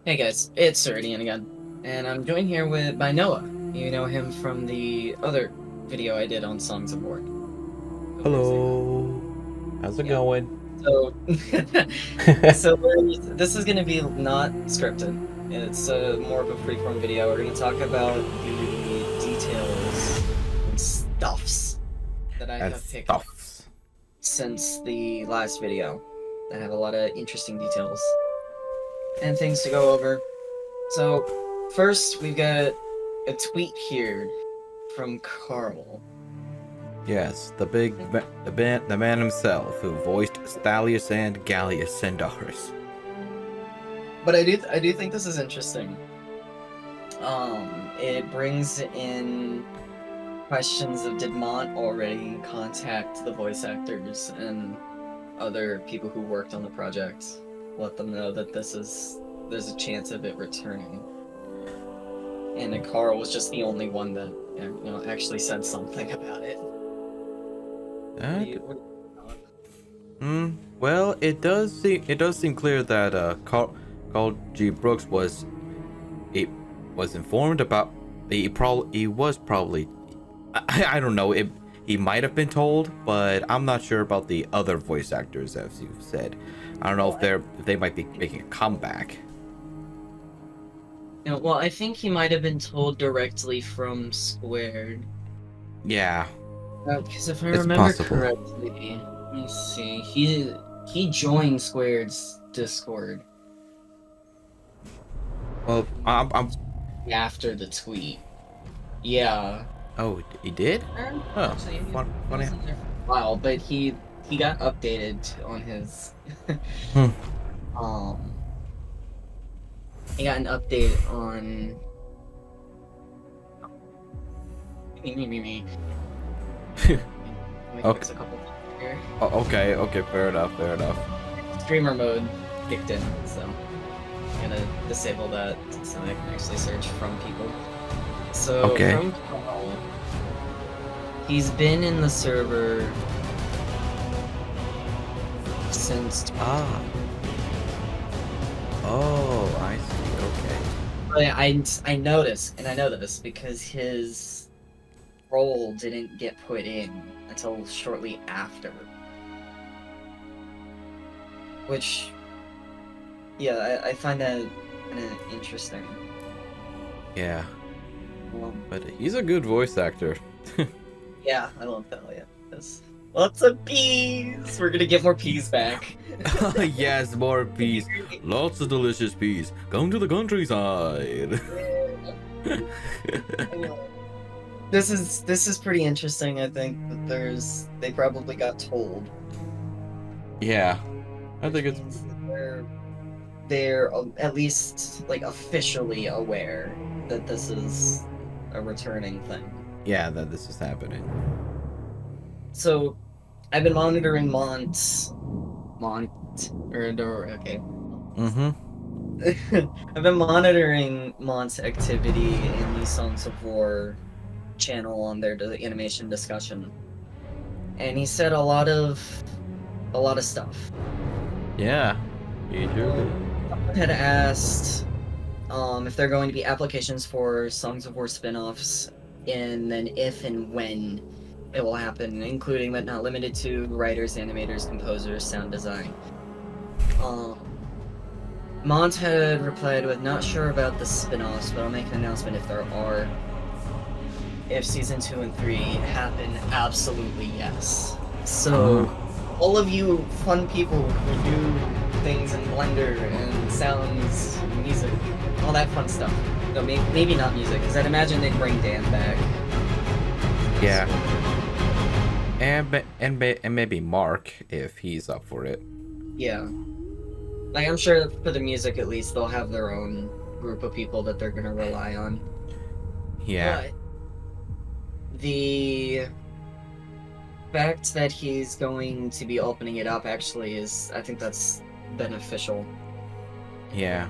Hey guys, it's Ceridian again, and I'm joined here by Noah. You know him from the other video I did on Songs of War a couple weeks ago. Hello. How's it Yeah. going? So, this is gonna be not scripted. It's more of a freeform video. We're gonna talk about the details and stuffs that I And have picked up stuffs. since the last video that have a lot of interesting details and things to go over. So, first, we've got a tweet here from Carl. Yes, the man himself who voiced Stalius and Gallius Centaurus. But I do think this is interesting. It brings in questions of did Mont already contact the voice actors and other people who worked on the project, let them know that there's a chance of it returning. And then Carl was just the only one that actually said something about it. That What well, it does seem clear that Carl G. Brooks it was informed about he was probably I don't know he might have been told, but I'm not sure about the other voice actors as you said. I don't know well, if they might be making a comeback. well, I think he might have been told directly from Squared. Yeah, Because if I it's remember possible. correctly, let me see. He joined Squared's Discord Well, I'm after the tweet. Yeah. oh, he did? Oh, Actually, he funny. wasn't there for a while, but he got updated on his Hmm. um he got an update on me. Let me Okay. fix a couple things here. Okay, fair enough. Streamer mode kicked in, so I'm gonna disable that so I can actually search from people. So Okay. from Carl, he's been in the server since Ah. 2020. Oh, I see. Okay. But I noticed, and I know this because his role didn't get put in until shortly after, which yeah, I find that kind of interesting. Yeah, Um, but he's a good voice actor. yeah, I love that. Yeah, yes. Lots of peas. We're gonna get more peas back. Yes, more peas. Lots of delicious peas. Come to the countryside. This is pretty interesting. I think that they probably got told, Yeah, I which think it's means that they're at least like officially aware that this is a returning thing. yeah that this is happening. So I've been monitoring Mont or okay. Mm-hmm. I've been monitoring Mont's activity in the Songs of War channel on their animation discussion, and he said a lot of stuff. Yeah, he sure did. Someone had asked if there are going to be applications for Songs of War spin-offs, and then if and when it will happen, including but not limited to writers, animators, composers, sound design. Um, Mont had replied with, "Not sure about the spin-offs, but I'll make an announcement if there are. If season 2 and 3 happen, absolutely yes." Uh, So, all of you fun people who do things in Blender and sounds, music, all that fun stuff. No, maybe not music, because I'd imagine they'd bring Dan back. yeah, and maybe Mark if he's up for it. Yeah. Like, I'm sure for the music at least, they'll have their own group of people that they're gonna rely on. Yeah, But the fact that he's going to be opening it up actually is, I think that's beneficial. yeah,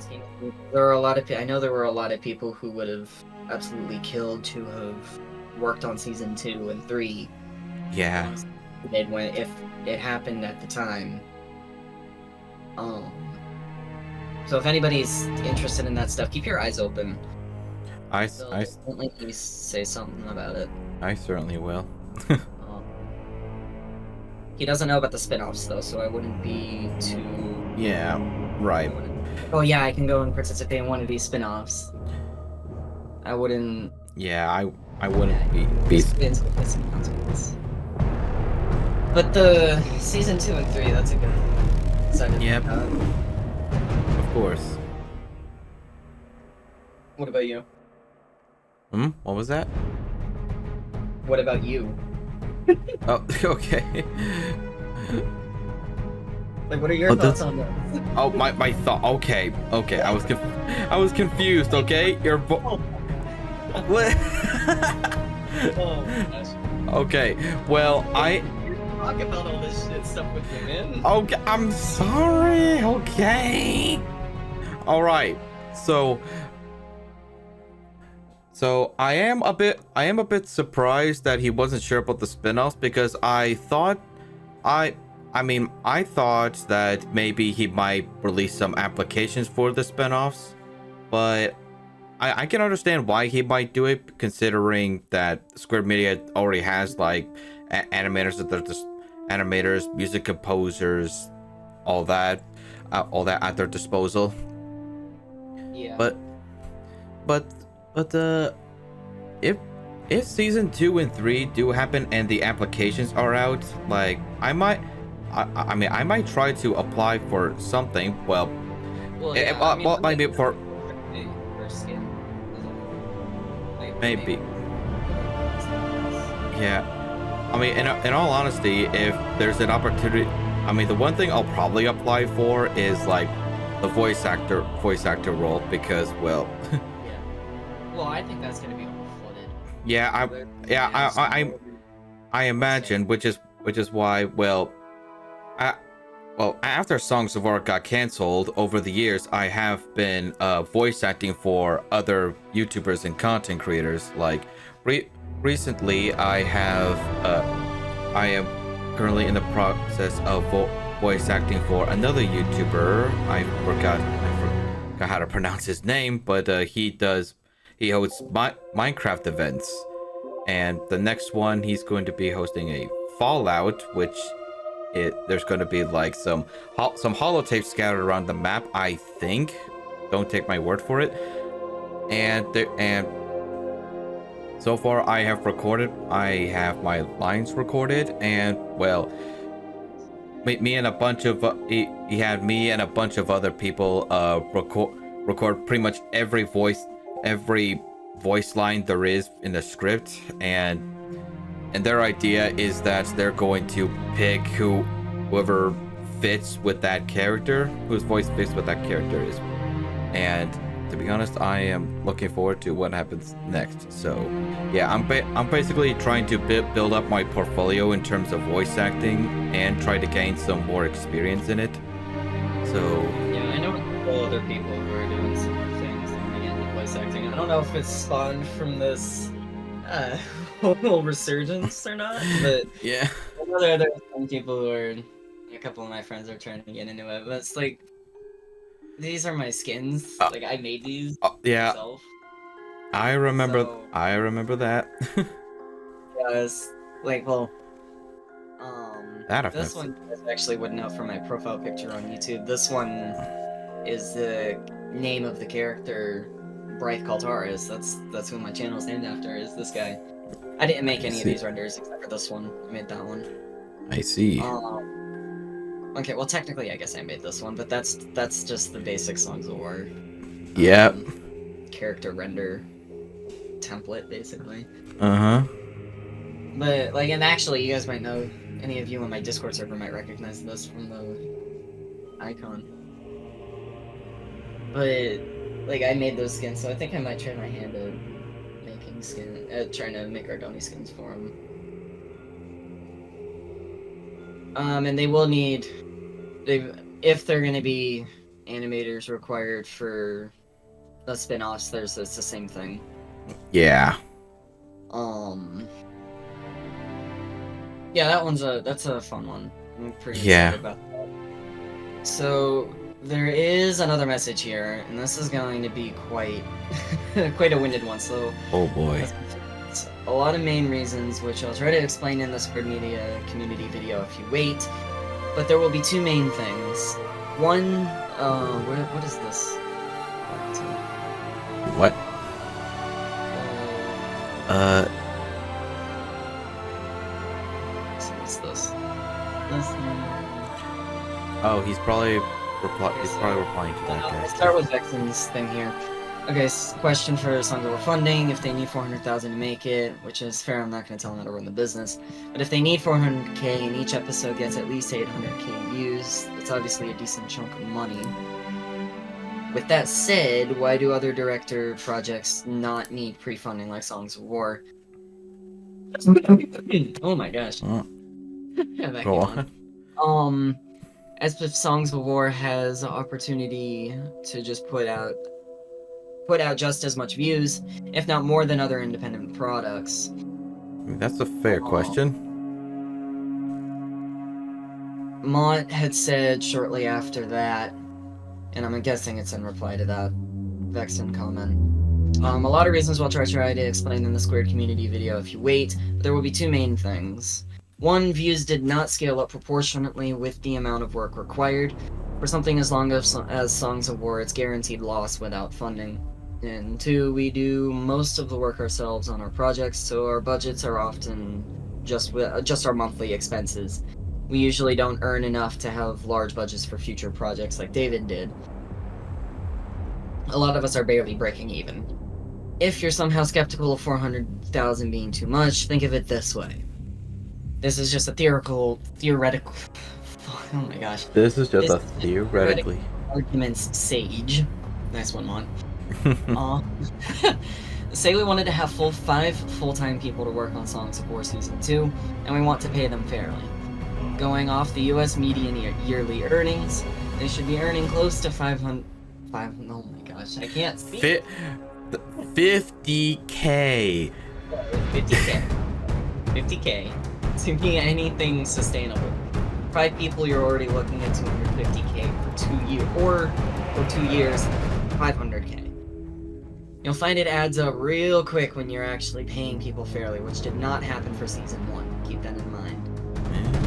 There are a lot of I know there were a lot of people who would have absolutely killed to have worked on season 2 and 3 yeah. once it went if it happened at the time. Um So if anybody's interested in that stuff, keep your eyes open. I They'll I definitely say something about it. I certainly will. Um, he doesn't know about the spin-offs though, so I wouldn't be too. Yeah, right. Oh yeah, I can go and participate in one of these spin-offs. I wouldn't. Yeah, I wouldn't Yeah, be. experience with this consequence. But the season 2 and 3, that's a good side of Yep, that. of course. What about you? What was that? What about you? Oh, okay. Like, what are your Oh, thoughts that's. on this? Oh, my thought. Okay, okay. I was confused. Okay, your Oh, what? oh gosh. Okay. Well, I. You talk about all this shit stuff with me, man. Okay, I'm sorry. Okay. All right. So. So I am a bit surprised that he wasn't sure about the spin-offs because I I thought that maybe he might release some applications for the spin-offs, but I can understand why he might do it considering that Square Media already has like animators that they're just animators, music composers, all that at their disposal. Yeah. But but but if season 2 and 3 do happen and the applications are out, like I mean I might try to apply for something. Well, Well, yeah. I mean, well maybe for for skin. Like, maybe yeah. I mean, in all honesty, if there's an opportunity, I mean, the one thing I'll probably apply for is like the voice actor role because, well, Yeah. Well, I think that's gonna be overflooded. yeah, I imagine, which is why, well, I, well, after Songs of War got canceled over the years, I have been voice acting for other YouTubers and content creators. Like, recently, I am currently in the process of voice acting for another YouTuber. I forgot how to pronounce his name, but he hosts Minecraft events, and the next one he's going to be hosting a Fallout, which there's going to be like some holotapes scattered around the map, I think. Don't take my word for it. And so far I have my lines recorded, and well, me and a bunch of he had me and a bunch of other people record pretty much every voice line there is in the script, and their idea is that they're going to pick whoever fits with that character, whose voice fits with that character is. And to be honest, I am looking forward to what happens next. So yeah, I'm basically trying to build up my portfolio in terms of voice acting and try to gain some more experience in it. So yeah, I know a couple other people who are doing similar things and getting into voice acting. I don't know if it's spawned from this whole resurgence or not, but yeah. I know there are some people who are. A couple of my friends are trying to get into it, but it's like these are my skins. Like I made these Yeah, myself. I remember. So, I remember that. yeah, it's like, well, That this affects. one you guys actually would know from my profile picture on YouTube. This one is the name of the character, Brythe Kaltaris. That's who my channel is named after. Is this guy? I didn't make any of these renders except for this one. I made that one. I see. Okay, well technically I guess I made this one, but that's just the basic Songs of War. Yep. Character render template basically. Uh-huh. But like, and actually you guys might know, any of you on my Discord server might recognize this from the icon. But like I made those skins, so I think I might try my hand at making trying to make Ardoni skins for them. And they will need if they're gonna be animators required for the spin-offs, it's the same thing. Yeah. Yeah, that's a fun one. I'm pretty Yeah. excited about that. So There is another message here, and this is going to be quite quite a winded one, so Oh boy. it's a lot of main reasons, which I'll try to explain in the Squid Media community video if you wait. But there will be two main things. One, what is this? What? Uh, So what's this? oh, he's probably replying to that I'll guy. start with Vexen's thing here. Okay, question for Songs Over Funding. If they need 400,000 to make it, which is fair, I'm not going to tell them how to run the business. But if they need 400k and each episode gets at least 800k views, that's obviously a decent chunk of money. With that said, why do other director projects not need pre-funding like Songs of War? Oh my gosh. Yeah, that Go came on. As if Songs of War has the opportunity to just put out just as much views, if not more than other independent products. I mean, that's a fair question. Mont had said shortly after that, and I'm guessing it's in reply to that Vexen comment. A lot of reasons we'll try to explain in the Squared community video if you wait, but there will be two main things. One, views did not scale up proportionately with the amount of work required. For something as long as Songs of War, it's guaranteed loss without funding. And two, we do most of the work ourselves on our projects, so our budgets are often just our monthly expenses. We usually don't earn enough to have large budgets for future projects like David did. A lot of us are barely breaking even. If you're somehow skeptical of 400,000 being too much, think of it this way. This is just a theoretical. Oh my gosh. This is just a theoretically. Arguments sage. Nice one, Mon. Say we wanted to have 5 full-time people to work on Songs of War Season 2, and we want to pay them fairly. Going off the US median yearly earnings, they should be earning close to 500. Oh my gosh, I can't speak. 50k. 50k. 50k. To be anything sustainable. 5 people, you're already looking at 250k for 2 years, or for 2 years, 500k. You'll find it adds up real quick when you're actually paying people fairly, which did not happen for Season 1. Keep that in mind.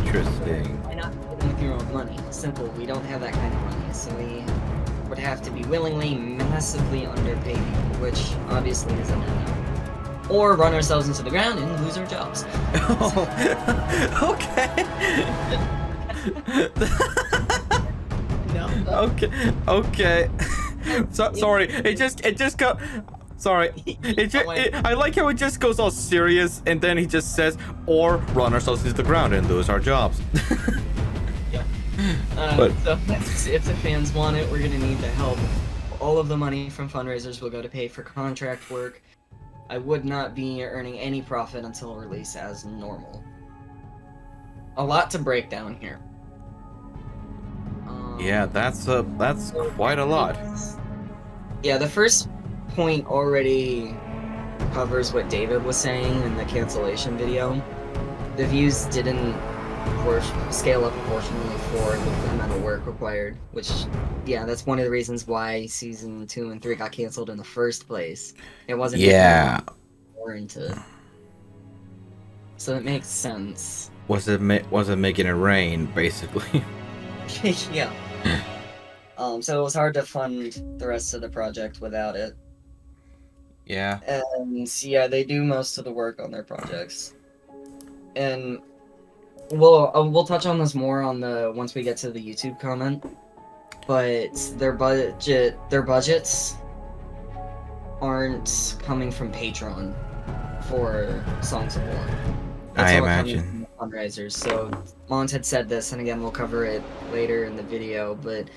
Interesting. Why not pay them with your own money? Simple, we don't have that kind of money, so we would have to be willingly, massively underpay people, which obviously is a no-no. Or run ourselves into the ground and lose our jobs. Okay. No. Okay. Sorry. It just got. Sorry. I like how it just goes all serious and then he just says, or run ourselves into the ground and lose our jobs. Yeah. But so if the fans want it, we're gonna need the help. All of the money from fundraisers will go to pay for contract work. I would not be earning any profit until release as normal. A lot to break down here. yeah, that's quite a lot. Yeah, the first point already covers what David was saying in the cancellation video. The views didn't scale up proportionally for the amount of work required, which, yeah, that's one of the reasons why season 2 and 3 got canceled in the first place. It wasn't more into, so it makes sense. Wasn't making it rain basically. Yeah. So it was hard to fund the rest of the project without it. Yeah. And yeah, they do most of the work on their projects. And we'll touch on this more on once we get to the YouTube comment. But their budgets aren't coming from Patreon for Songs of War. I imagine. Fundraisers. So Mont had said this, and again we'll cover it later in the video, but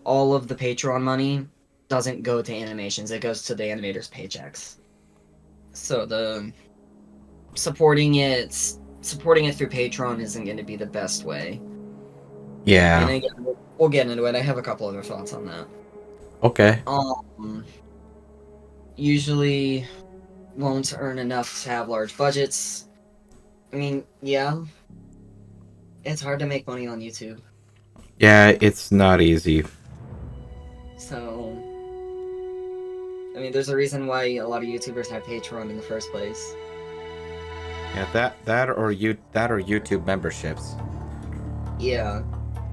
all of the Patreon money doesn't go to animations, it goes to the animators' paychecks. So the supporting it through Patreon isn't going to be the best way. Yeah. And again, we'll get into it. I have a couple other thoughts on that. Okay. Usually won't earn enough to have large budgets. I mean, yeah. It's hard to make money on YouTube. Yeah, it's not easy. So, I mean, there's a reason why a lot of YouTubers have Patreon in the first place. Yeah, that or YouTube memberships. Yeah.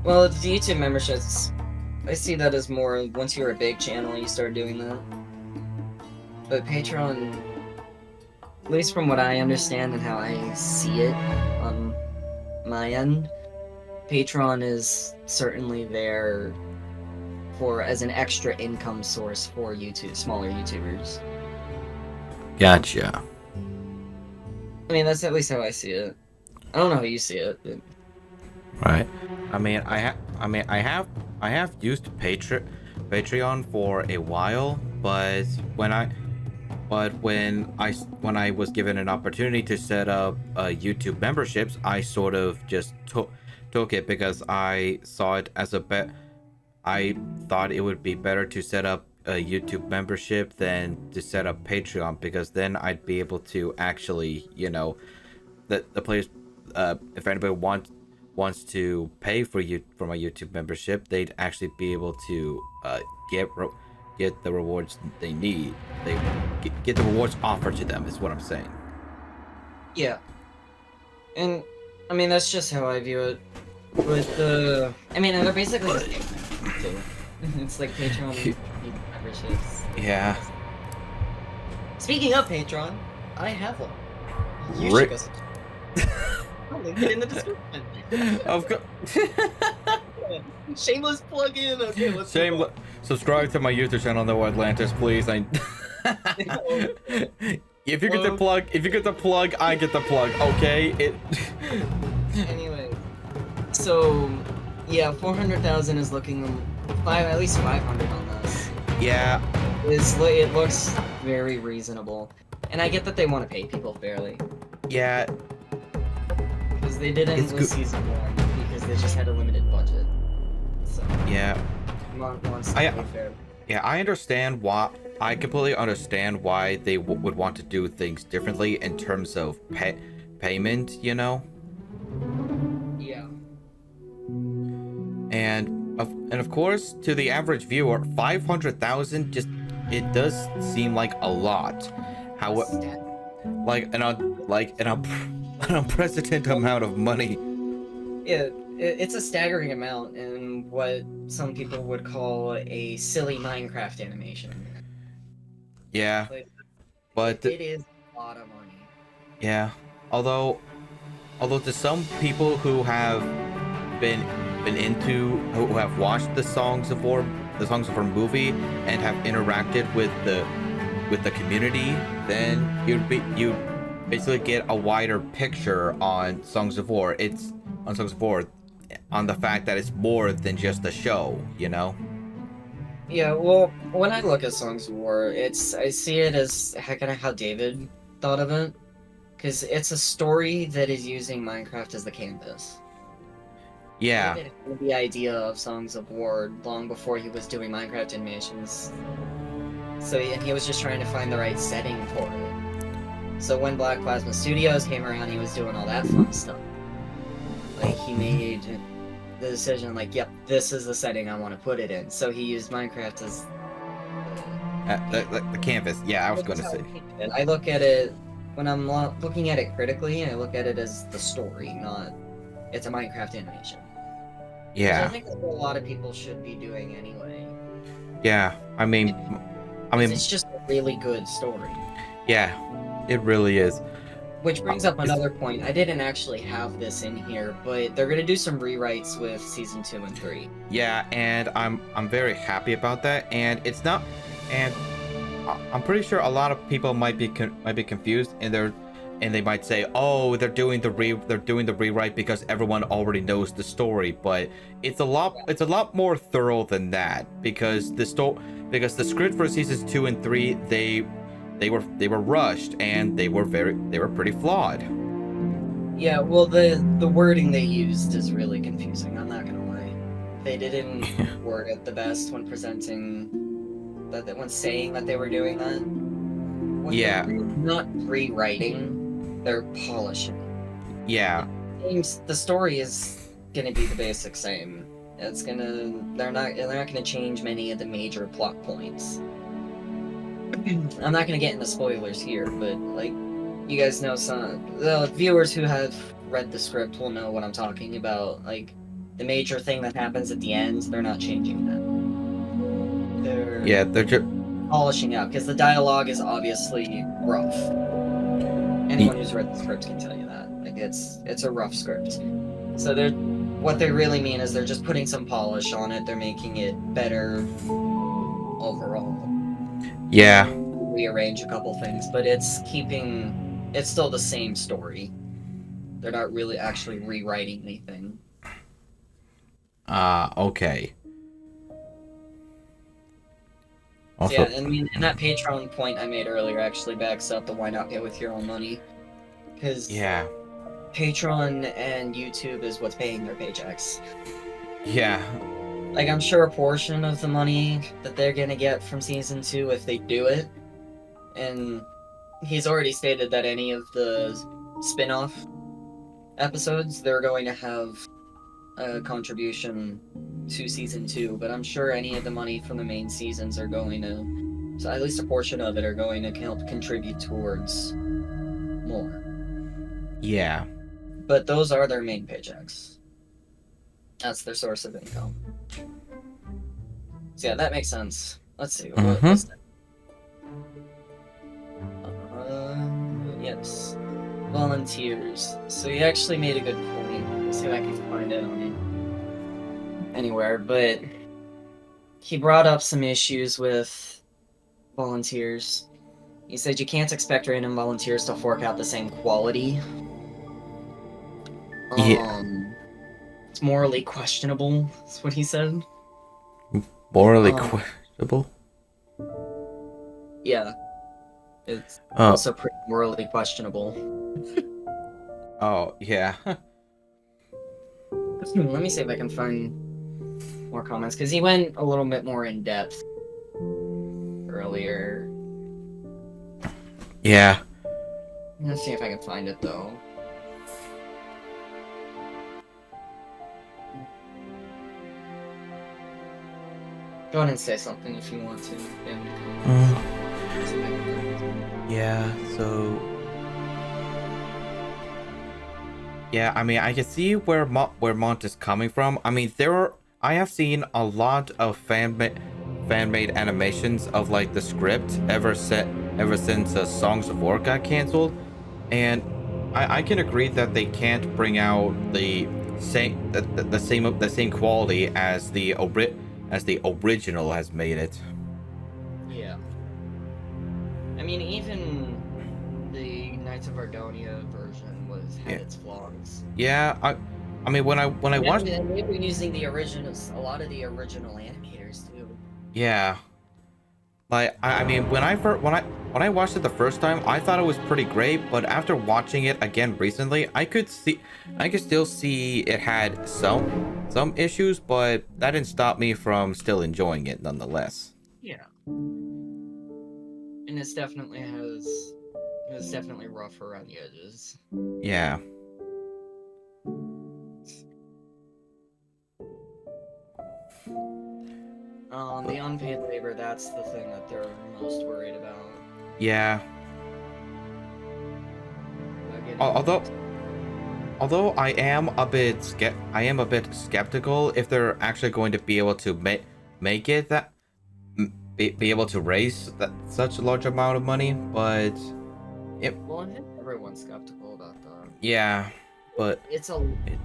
Well, the YouTube memberships, I see that as more once you're a big channel, you start doing that. But Patreon, at least from what I understand and how I see it on my end, Patreon is certainly there for as an extra income source for smaller YouTubers. Gotcha. I mean, that's at least how I see it. I don't know how you see it. But... Right. I have used Patreon for a while, but when I was given an opportunity to set up YouTube memberships, I sort of just took it because I saw it as I thought it would be better to set up a YouTube membership than to set up Patreon, because then I'd be able to actually, the players, if anybody wants to pay for my YouTube membership, they'd actually be able to get the rewards they need. They get the rewards offered to them, is what I'm saying. Yeah. And, I mean, that's just how I view it. But I mean, they're basically the same thing, too. It's like Patreon memberships. Yeah. Speaking of Patreon, I have one. You should go subscribe. I'll link it in the description. Of course. Shameless plug-in. Okay, let's subscribe to my YouTube channel, Noah Atlantis, please. If you get the plug, I get the plug. Okay. Anyway, so yeah, 400,000 is looking at least 500 on this. Yeah. It looks very reasonable, and I get that they want to pay people fairly. Yeah. Because they didn't with season 1 because they just had a limited budget. So yeah. Wants to pay fairly. Yeah, I understand why. I completely understand why they would want to do things differently in terms of payment, Yeah. And of course, to the average viewer, 500,000 it does seem like a lot. Like an unprecedented amount of money. Yeah, it's a staggering amount in what some people would call a silly Minecraft animation. Yeah, but it is a lot of money. Yeah, although to some people who have who have watched the Songs of War movie and have interacted with the community, then you basically get a wider picture on Songs of War. On the fact that it's more than just a show, Yeah, well, when I look at Songs of War, I see it as kind of how David thought of it, because it's a story that is using Minecraft as the canvas. Yeah. David had the idea of Songs of War long before he was doing Minecraft animations. So he was just trying to find the right setting for it. So when Black Plasma Studios came around, he was doing all that fun stuff. Like, he made the decision, like, yep, this is the setting I want to put it in. So he used Minecraft as the canvas. Yeah, I was going to say. I look at it, when I'm looking at it critically, I look at it as the story, not it's a Minecraft animation. Yeah. Which I think that's what a lot of people should be doing anyway. Yeah, I mean, it's just a really good story. Yeah, it really is. Which brings up another point. I didn't actually have this in here, but they're gonna do some rewrites with season 2 and 3. Yeah, and I'm very happy about that. And it's not, and I'm pretty sure a lot of people might be confused, and they might say, oh, they're doing the rewrite because everyone already knows the story. But it's a lot more thorough than that, because the script for seasons 2 and 3 they were rushed, and they were pretty flawed. Yeah, well, the wording they used is really confusing, I'm not gonna lie. They didn't word it the best when presenting when saying that they were doing that. Yeah. They're not rewriting, they're polishing. Yeah. The story is gonna be the basic same. They're not gonna change many of the major plot points. I'm not gonna get into spoilers here, but like, you guys know, the viewers who have read the script will know what I'm talking about. Like, the major thing that happens at the end, they're not changing that. They're just polishing out, because the dialogue is obviously rough. Anyone who's read the script can tell you that. Like, it's a rough script. So what they really mean is they're just putting some polish on it. They're making it better overall. yeah. Rearrange a couple things, but it's still the same story. They're not really actually rewriting anything. Okay. Also, so yeah, I mean, and that Patreon point I made earlier actually backs up the why not pay with your own money. Because Patreon and YouTube is what's paying their paychecks. Yeah. Like, I'm sure a portion of the money that they're gonna get from season 2 if they do it, and he's already stated that any of the spin-off episodes, they're going to have a contribution to season 2, but I'm sure any of the money from the main seasons are going to, so at least a portion of it are going to help contribute towards more. Yeah. But those are their main paychecks. That's their source of income. So yeah, that makes sense. Let's see. What's that? Yes. Volunteers. So he actually made a good point. Let's see if I can find it on anywhere. But he brought up some issues with volunteers. He said you can't expect random volunteers to fork out the same quality. It's morally questionable, that's what he said. Morally questionable? Yeah. It's also pretty morally questionable. Oh, yeah. Let me see if I can find more comments, because he went a little bit more in depth earlier. Yeah. Let's see if I can find it, though. Go ahead and say something if you want to. Yeah, so... Yeah, I mean, I can see where Mont is coming from. I mean, I have seen a lot of fan-made animations of, like, the script ever since Songs of War got canceled. And I can agree that they can't bring out the same quality as the original has made it. Yeah. I mean, even the Knights of Argonia version had its flaws. Yeah, I mean when I watched, they were using a lot of the original animators too. Yeah. Like I mean when I watched it the first time, I thought it was pretty great, but after watching it again recently, I could still see it had some issues, but that didn't stop me from still enjoying it nonetheless. Yeah. And it's definitely rough around the edges. Yeah. The unpaid labor, that's the thing that they're most worried about. Yeah. Although I am a bit skeptical if they're actually going to be able to make it that be able to raise such a large amount of money, but well, I think everyone's skeptical about that. Yeah, but it's a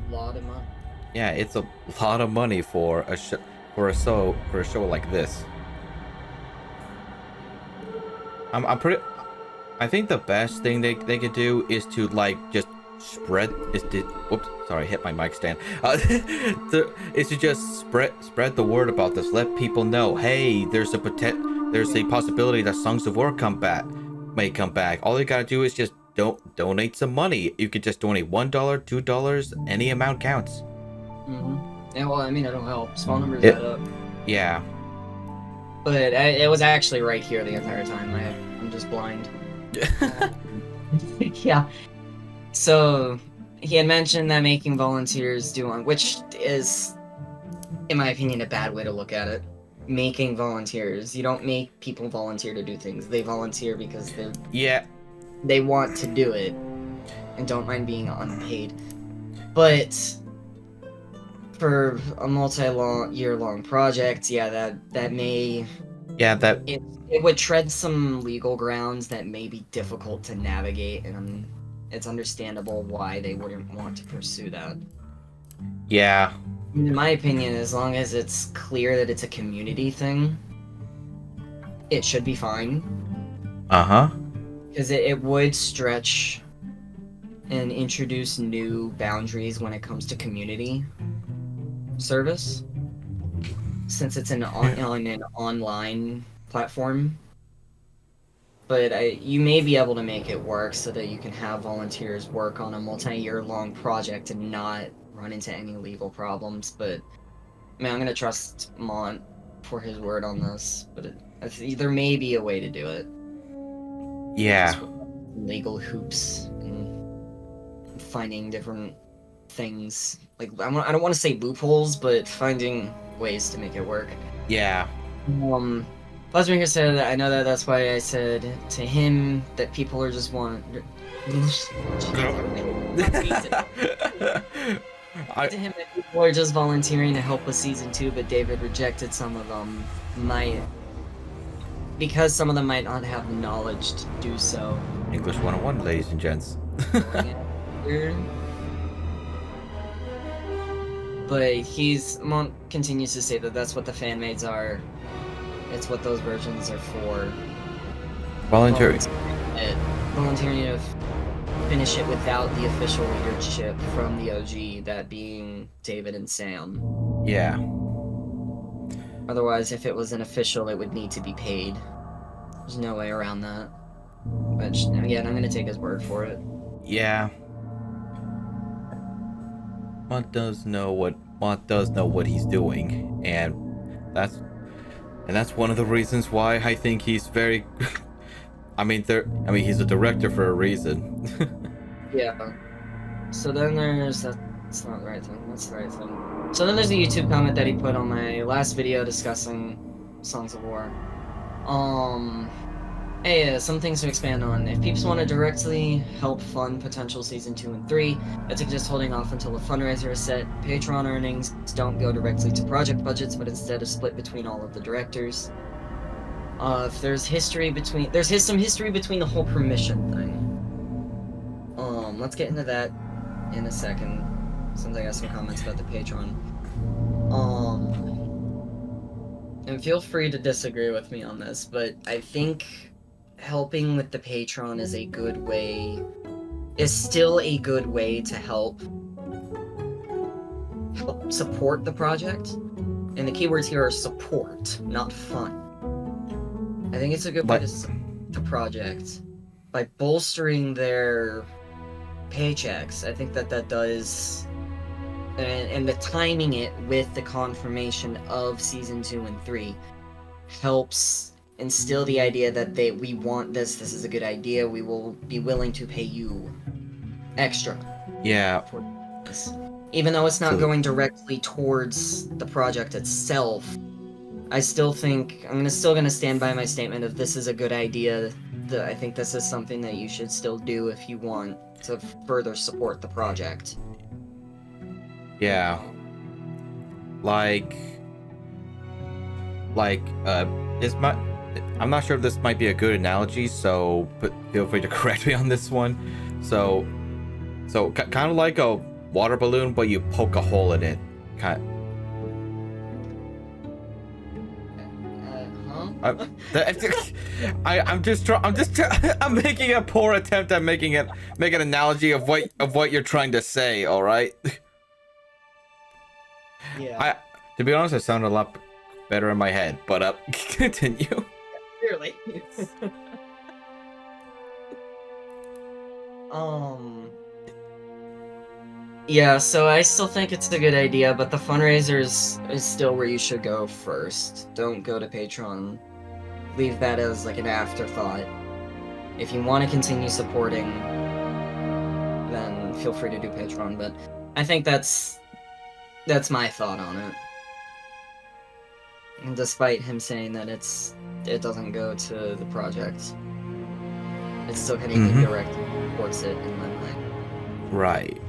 lot of money. Yeah, it's a lot of money for a show like this. I think the best thing they could do is to just whoops, sorry, hit my mic stand. Is to just spread the word about this. Let people know, hey, there's a possibility that Songs of War may come back. All you gotta do is just donate some money. You could just donate $1, $2, any amount counts. Yeah, well, I mean, it'll help. Small numbers add up. Yeah. But it was actually right here the entire time. I'm just blind. Yeah. So he had mentioned that making volunteers which is in my opinion, a bad way to look at it. Making volunteers. You don't make people volunteer to do things. They volunteer because Yeah. they want to do it and don't mind being unpaid. But for a multi-year-long project, yeah, that may Yeah, that it would tread some legal grounds that may be difficult to navigate, and it's understandable why they wouldn't want to pursue that. yeah. In my opinion, as long as it's clear that it's a community thing, it should be fine. Uh-huh. Because it would stretch and introduce new boundaries when it comes to community service. Since it's on an online platform. But you may be able to make it work so that you can have volunteers work on a multi-year long project and not run into any legal problems. But I mean, I'm gonna trust Mont for his word on this. But there may be a way to do it. Yeah. Just legal hoops and finding different things. Like I don't want to say loopholes, but finding ways to make it work. Yeah. Buzzmaker said that I know that's why I said to him that people are just to him that people are just volunteering to help with season 2, but David rejected some of them because some of them might not have the knowledge to do so. English 101, ladies and gents. But Mont continues to say that that's what the fan maids are. It's what those versions are for. Voluntary. Volunteering to finish it without the official leadership from the OG, that being David and Sam. Yeah. Otherwise, if it was an official, it would need to be paid. There's no way around that. But again, I'm gonna take his word for it. Yeah. Mont does know what he's doing, and that's one of the reasons why I think he's very. I mean, he's a director for a reason. Yeah. So then that's not the right thing. That's the right thing. So then there's the YouTube comment that he put on my last video discussing Songs of War. Hey, some things to expand on. If peeps want to directly help fund potential season 2 and 3, I suggest holding off until the fundraiser is set. Patreon earnings don't go directly to project budgets, but instead is split between all of the directors. If there's some history between the whole permission thing. Let's get into that in a second, since I got some comments about the Patreon. And feel free to disagree with me on this, but I think helping with the Patreon is still a good way to help support the project. And the keywords here are support, not fun. I think it's a good way to support the project by bolstering their paychecks. I think that does, and the timing it with the confirmation of season 2 and 3 helps instill the idea that we want this is a good idea, we will be willing to pay you extra. Yeah. For this. Even though it's not going directly towards the project itself, I still think I'm still gonna stand by my statement of this is a good idea. I think this is something that you should still do if you want to further support the project. Yeah. I'm not sure if this might be a good analogy, so feel free to correct me on this one. So kind of like a water balloon, but you poke a hole in it. I'm making a poor attempt at make an analogy of what you're trying to say. All right. Yeah. To be honest, it sounded a lot better in my head, but continue. Clearly. Yeah, so I still think it's a good idea, but the fundraisers is still where you should go first. Don't go to Patreon. Leave that as like an afterthought. If you want to continue supporting, then feel free to do Patreon, but I think that's my thought on it. despite him saying that it doesn't go to the project. It's still getting Mm-hmm. indirect towards it in Limelight. Right.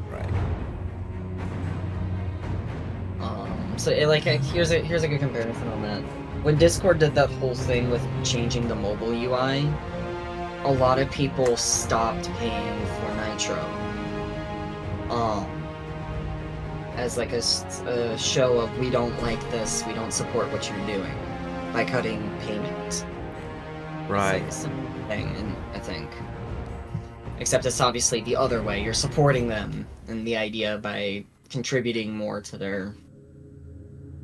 So here's a good comparison on that. When Discord did that whole thing with changing the mobile UI, a lot of people stopped paying for Nitro. As like a show of we don't like this, we don't support what you're doing by cutting payment. Right. It's like a thing, I think. Except it's obviously the other way. You're supporting them and the idea by contributing more to their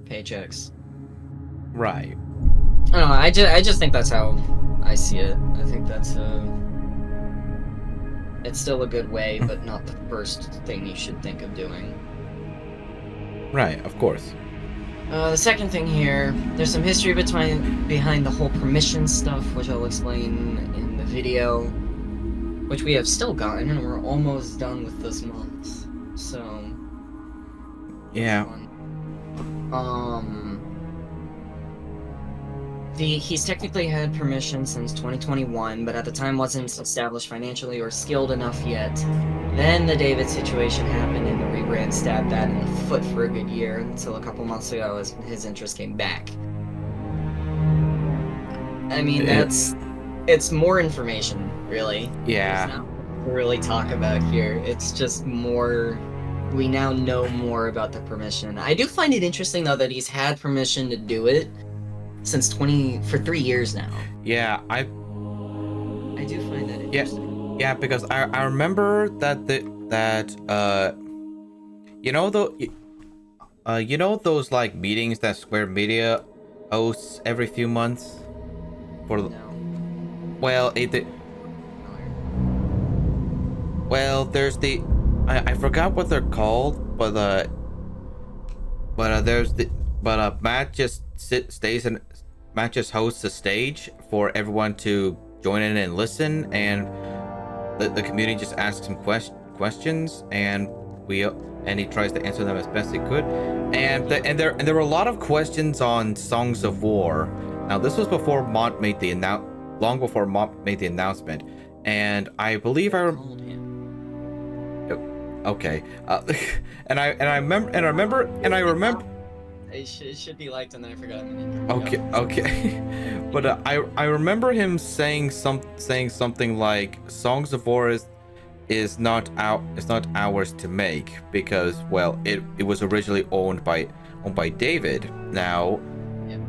paychecks. Right. I don't know. I just think that's how I see it. I think that's it's still a good way, but not the first thing you should think of doing. Right. Of course. The second thing here, there's some history behind the whole permission stuff, which I'll explain in the video, which we have still gotten, and we're almost done with this month. So, Yeah. He's technically had permission since 2021, but at the time wasn't established financially or skilled enough yet. Then the David situation happened, and the rebrand stabbed that in the foot for a good year until a couple months ago as his interest came back. I mean, it's more information, really. Yeah. There's not to really talk about here. It's just more. We now know more about the permission. I do find it interesting though that he's had permission to do it since 3 years now. Yeah. I do find that interesting. Yeah, because I remember that you know those like meetings that Square Media hosts every few months for No. well there's the I forgot what they're called, but there's the Matt just Matt just hosts a stage for everyone to join in and listen, and the community just asks him questions, and he tries to answer them as best he could, and there were a lot of questions on Songs of War. Now this was before Mont made the long before Mont made the announcement, and I believe okay, and I remember. It should be liked, and then I forgot. Okay. But I remember him saying something like Songs of War is not ours to make, because well it was originally owned by David now. Yep.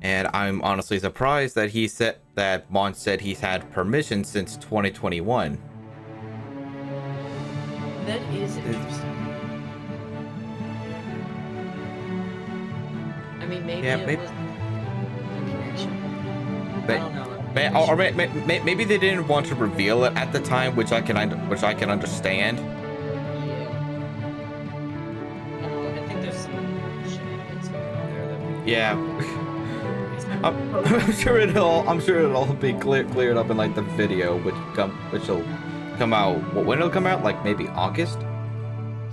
And I'm honestly surprised that Mont said he's had permission since 2021. That is interesting. I mean, maybe it was a connection. I don't know. Or maybe they didn't want to reveal it at the time, which I can understand. I think there's some shenanigans going on there that we. Yeah. I'm sure it'll be cleared up in like the video, which will come out. When it'll come out? Like maybe August.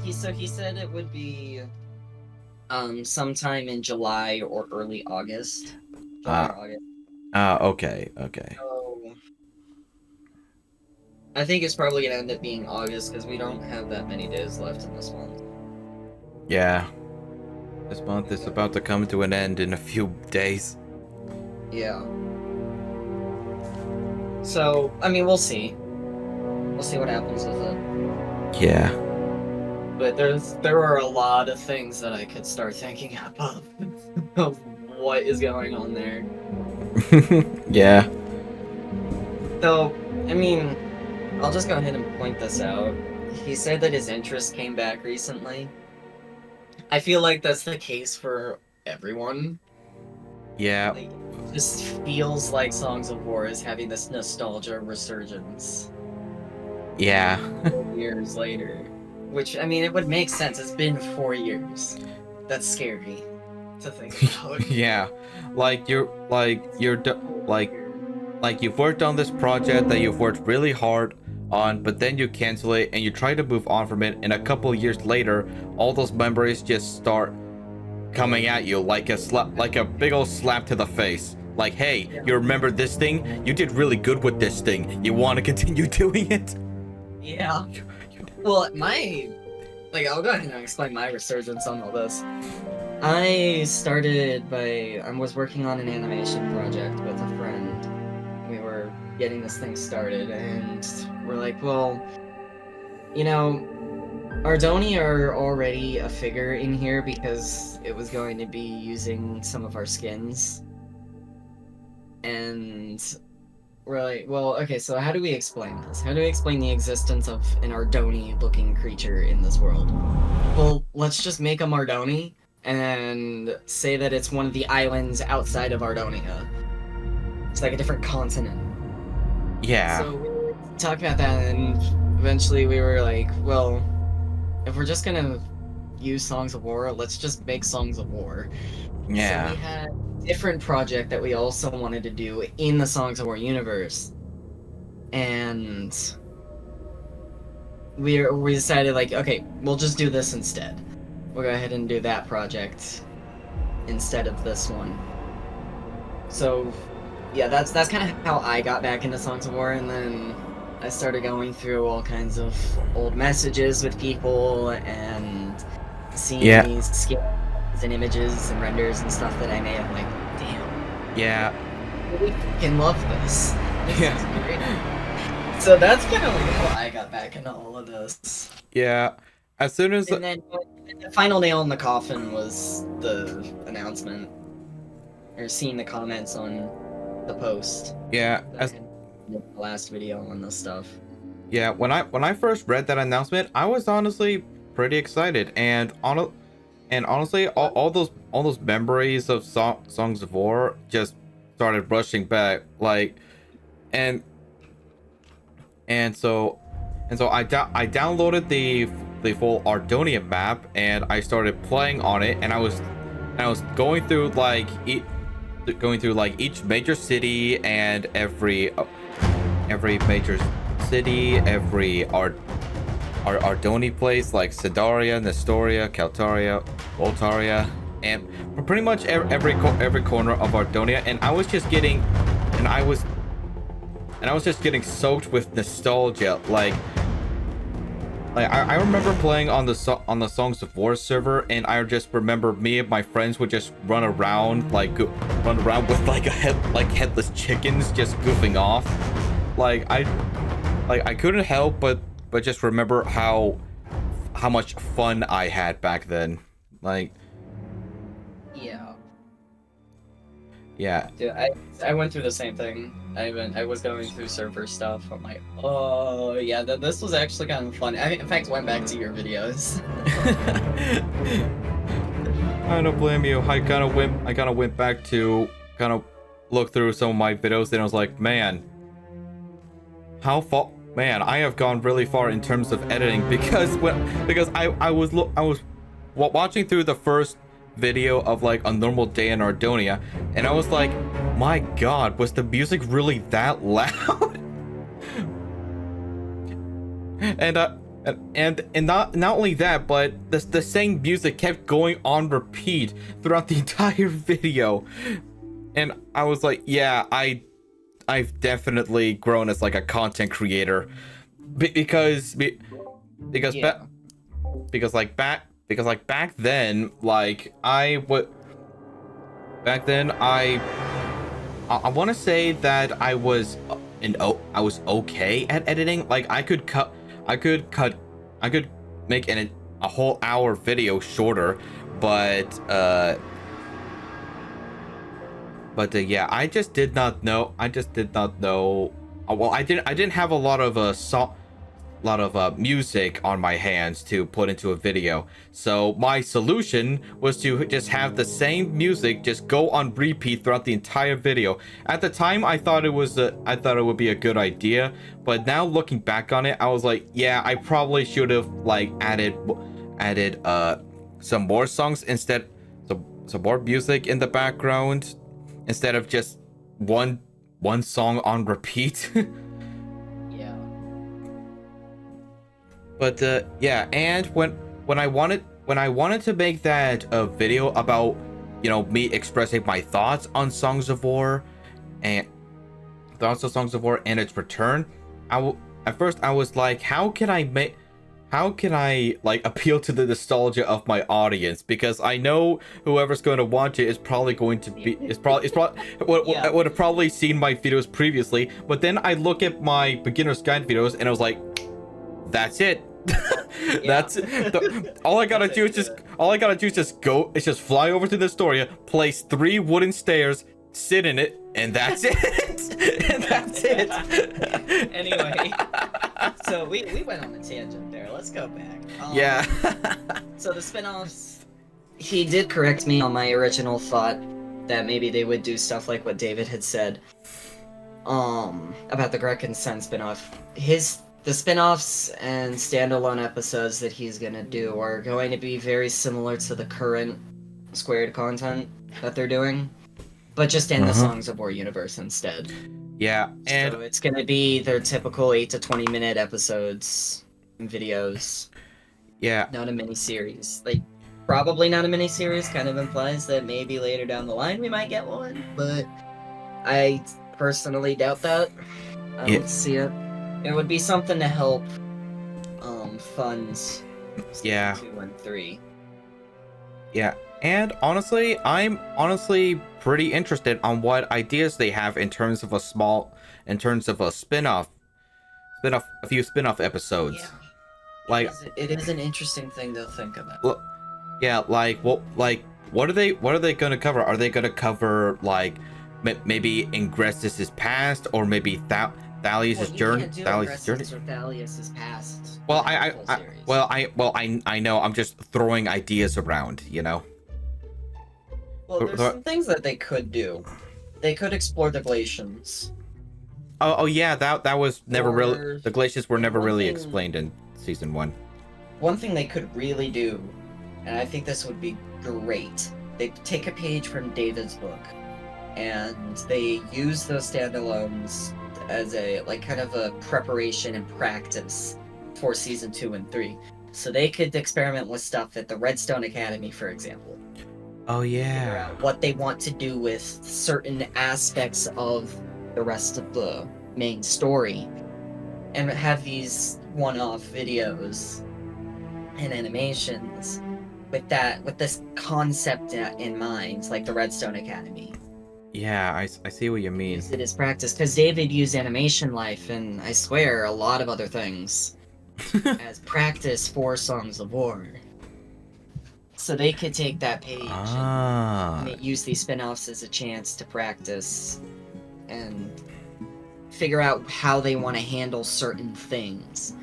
He said it would be sometime in July or early August. August. Okay. So, I think it's probably gonna end up being August because we don't have that many days left in this month. Yeah. This month is about to come to an end in a few days. Yeah. So, I mean, we'll see. We'll see what happens with it. Yeah. But there are a lot of things that I could start thinking about of what is going on there. Yeah. So, I mean, I'll just go ahead and point this out. He said that his interest came back recently. I feel like that's the case for everyone. Yeah. Like, it just feels like Songs of War is having this nostalgia resurgence. Yeah. Years later. Which, I mean, it would make sense. It's been 4 years. That's scary to think about. Yeah. Like you've worked on this project that you've worked really hard on, but then you cancel it and you try to move on from it, and a couple of years later, all those memories just start coming at you like a big old slap to the face. Like, hey, you remember this thing? You did really good with this thing. You want to continue doing it? Yeah. Well, I'll go ahead and explain my resurgence on all this. I was working on an animation project with a friend. We were getting this thing started, and we're like, well, Ardoni are already a figure in here because it was going to be using some of our skins. And we're like, well, okay, so how do we explain this? How do we explain the existence of an Ardoni-looking creature in this world? Well, let's just make a Ardoni and say that it's one of the islands outside of Ardonia. It's like a different continent. Yeah. So we were talking about that, and eventually we were like, well, if we're just gonna use Songs of War, let's just make Songs of War. Yeah. So we had a different project that we also wanted to do in the Songs of War universe. And we decided, like, okay, we'll just do this instead. We'll go ahead and do that project instead of this one. So, yeah, that's kind of how I got back into Songs of War, and then I started going through all kinds of old messages with people and seeing these skins and images and renders and stuff that I made. I'm like, damn. Yeah. I really fucking love this. This Yeah. is great. So that's kind of like how I got back into all of this. Yeah. As soon as And then the final nail in the coffin was the announcement, or seeing the comments on the post. Yeah. The last video on this stuff. Yeah, when I first read that announcement, I was honestly pretty excited, and honestly, all those memories of Songs of War just started rushing back, like, and so I downloaded the full Ardonia map, and I started playing on it, and I was going through like each major city and every major city, every Ardoni place, like Sidaria, Nestoria, Kaltaria, Voltaria, and pretty much every corner of Ardonia, and I was just getting soaked with nostalgia. Like I remember playing on the Songs of War server, and I just remember me and my friends would just run around with like headless chickens, just goofing off. I couldn't help but just remember how much fun I had back then. Yeah. Dude, I went through the same thing. I was going through server stuff. I'm like, oh yeah, this was actually kind of fun. I in fact went back to your videos. I don't blame you. I kind of went back to kind of look through some of my videos, and I was like, man, I have gone really far in terms of editing, because I was watching through the first video of like a normal day in Ardonia, and I was like, my god, was the music really that loud? and not only that, but the same music kept going on repeat throughout the entire video, and I was like, yeah, I've definitely grown as like a content creator, because back then, like I want to say that I was okay at editing. Like I could make a whole hour video shorter, but yeah, I just did not know. Well, I didn't have a lot of music on my hands to put into a video. So my solution was to just have the same music just go on repeat throughout the entire video. At the time, I thought it would be a good idea, but now looking back on it, I was like, yeah, I probably should have like added some more songs instead, some more music in the background, instead of just one song on repeat. Yeah. But yeah, and when I wanted to make that video about, you know, me expressing my thoughts on Songs of War and Songs of War and its return, at first I was like, how can I like appeal to the nostalgia of my audience, because I know whoever's going to watch it is probably going to be Yeah. would have probably seen my videos previously. But then I look at my beginner's guide videos and I was like, that's it. That's it. All I gotta do is just fly over to the Astoria, place 3 wooden stairs, sit in it, and that's it. And that's it. Anyway, so we went on a tangent there. Let's go back. Yeah. So the spin-offs, he did correct me on my original thought that maybe they would do stuff like what David had said about the Grek and Sun spin-off. The spin-offs and standalone episodes that he's gonna do are going to be very similar to the current Squared content that they're doing, but just in the Songs of War universe instead. Yeah, and so it's gonna be their typical 8 to 20 minute episodes and videos. Yeah. Not a mini-series. Like, probably not a mini-series, kind of implies that maybe later down the line we might get one, but I personally doubt that. I don't see it. It would be something to help fund Yeah. 2 and 3. Yeah, and honestly, I'm pretty interested on what ideas they have in terms of a spin-off, a few spin-off episodes. Yeah. Like, it is an interesting thing to think about. Well, yeah, what are they going to cover? Are they going to cover like maybe Ingressus's past, or maybe Thalius's journey? Thalius's past. Well, I know. I'm just throwing ideas around, you know. Well, there's some things that they could do. They could explore the Glacians. Oh yeah, that was never really. The glaciers were never really explained in season 1. One thing they could really do, and I think this would be great, they take a page from David's book, and they use those standalones as a kind of a preparation and practice for season 2 and 3. So they could experiment with stuff at the Redstone Academy, for example. Oh yeah. Figure out what they want to do with certain aspects of the rest of the main story, and have these one-off videos and animations with this concept in mind, like the Redstone Academy. Yeah, I see what you mean. Use it as practice, because David used Animation Life, and I swear a lot of other things, as practice for Songs of War. So they could take that page and use these spin-offs as a chance to practice and figure out how they want to handle certain things.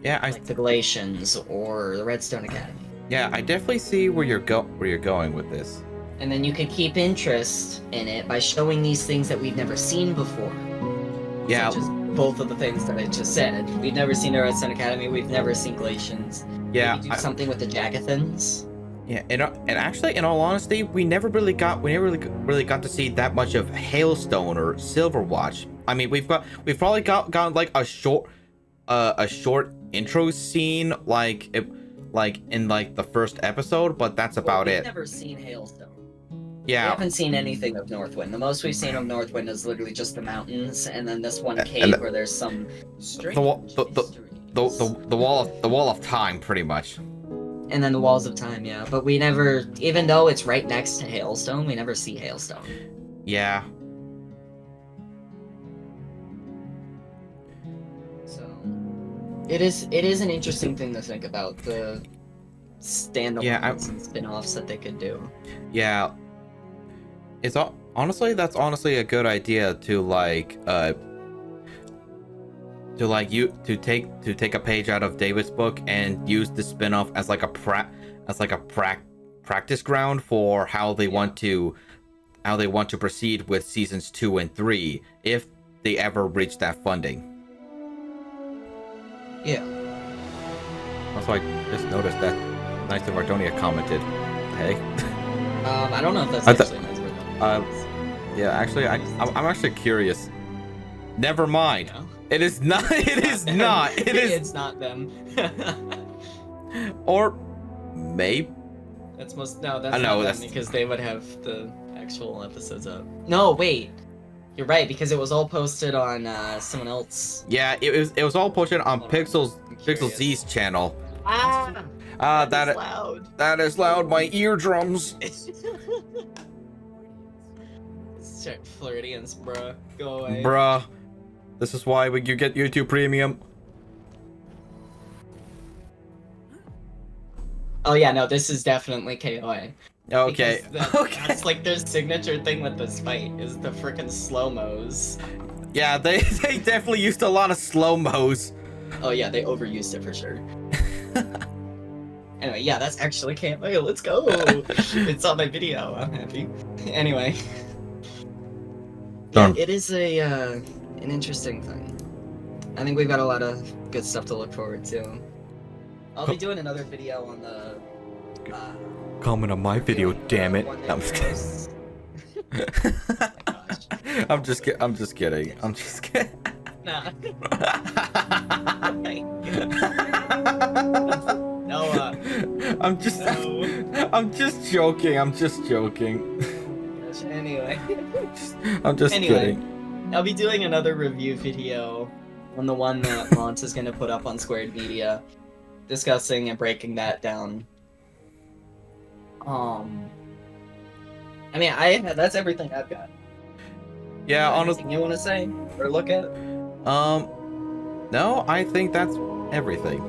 Yeah, like the Glacians or the Redstone Academy. Yeah, I definitely see where you're going with this. And then you could keep interest in it by showing these things that we've never seen before. Yeah. Such as both of the things that I just said. We've never seen the Redstone Academy, we've never seen Glacians. Yeah. Maybe do something with the Jagathans. Yeah, and actually, in all honesty, we never really got to see that much of Hailstone or Silverwatch. I mean, we've probably gotten like a short intro scene, like in like the first episode, but that's about it. We've never seen Hailstone. Yeah. We haven't seen anything of Northwind. The most we've seen of Northwind is literally just the mountains, and then this one cave where there's some strange the wall of time, pretty much. And then the Walls of Time, yeah. But we never, even though it's right next to Hailstone, we never see Hailstone. Yeah. So it is an interesting thing to think about, the standalones and spin-offs that they could do. Yeah. That's honestly a good idea to take a page out of David's book and use the spin-off as like a practice ground for how they want to proceed with seasons 2 and 3 if they ever reach that funding. Yeah. Also, I just noticed that Knights of Ardonia commented. Hey. I don't know if that's actually Knights of Ardonia. Yeah, actually, I'm actually curious. Never mind. It is not. It is not. It is. It's not them. Or maybe. That's no, that's I not know, them that's- because they would have the actual episodes up. No, wait. You're right, because it was all posted on someone else. Yeah, it was all posted on Hold on, Pixel I'm curious. Z's channel. Ah! That is loud. That is loud. My eardrums. Start Floridians, bruh. Go away. Bruh. This is why you get YouTube Premium. Oh yeah, no, this is definitely KOA. Okay. Okay. That's like their signature thing with this fight is the freaking slow-mos. Yeah, they definitely used a lot of slow-mos. Oh yeah, they overused it for sure. Anyway, yeah, that's actually KOA. Let's go. It's on my video. I'm happy. Anyway. Yeah, it is an interesting thing. I think we've got a lot of good stuff to look forward to. I'll be doing another video on the Comment on my video, damn it. one I'm that just kidding. Oh my gosh. I'm just kidding. I'm just kidding. Nah. Noah. I'm just joking. I'm just joking. Anyway. I'm just kidding. I'll be doing another review video on the one that Mont is going to put up on Squared Media, discussing and breaking that down. I mean, that's everything I've got. Yeah, honestly. Anything you want to say or look at? No, I think that's everything.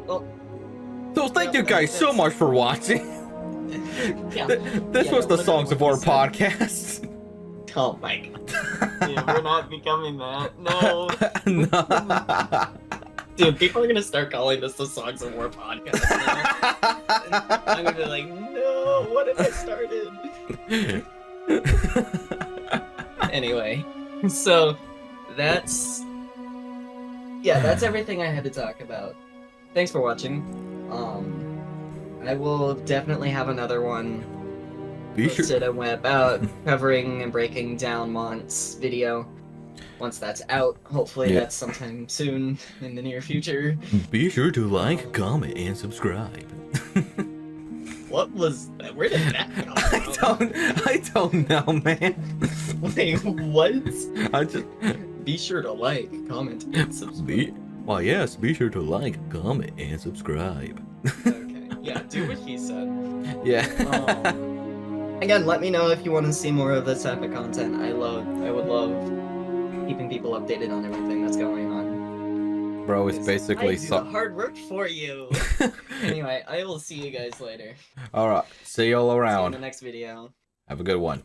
Well, so thank you guys so much for watching. yeah. This was the Songs of War podcast. Oh my god. Dude, we're not becoming that. No. No. Dude, people are gonna start calling this the Songs of War podcast now. I'm gonna be like, no, what have I started? Anyway, so that's everything I had to talk about. Thanks for watching. I will definitely have another one posted and web out covering and breaking down Mont's video. Once that's out, hopefully that's sometime soon in the near future. Be sure to like, comment, and subscribe. What was that? Where did that come from? I don't know, man. Wait, what? I just Be sure to like, comment, and subscribe. Well, yes, be sure to like, comment, and subscribe. Okay, yeah, do what he said. Yeah. Again, let me know if you want to see more of this type of content. I would love keeping people updated on everything that's going on. Bro, it's basically I do the hard work for you. Anyway, I will see you guys later. Alright, see y'all See you in around. the next video. Have a good one.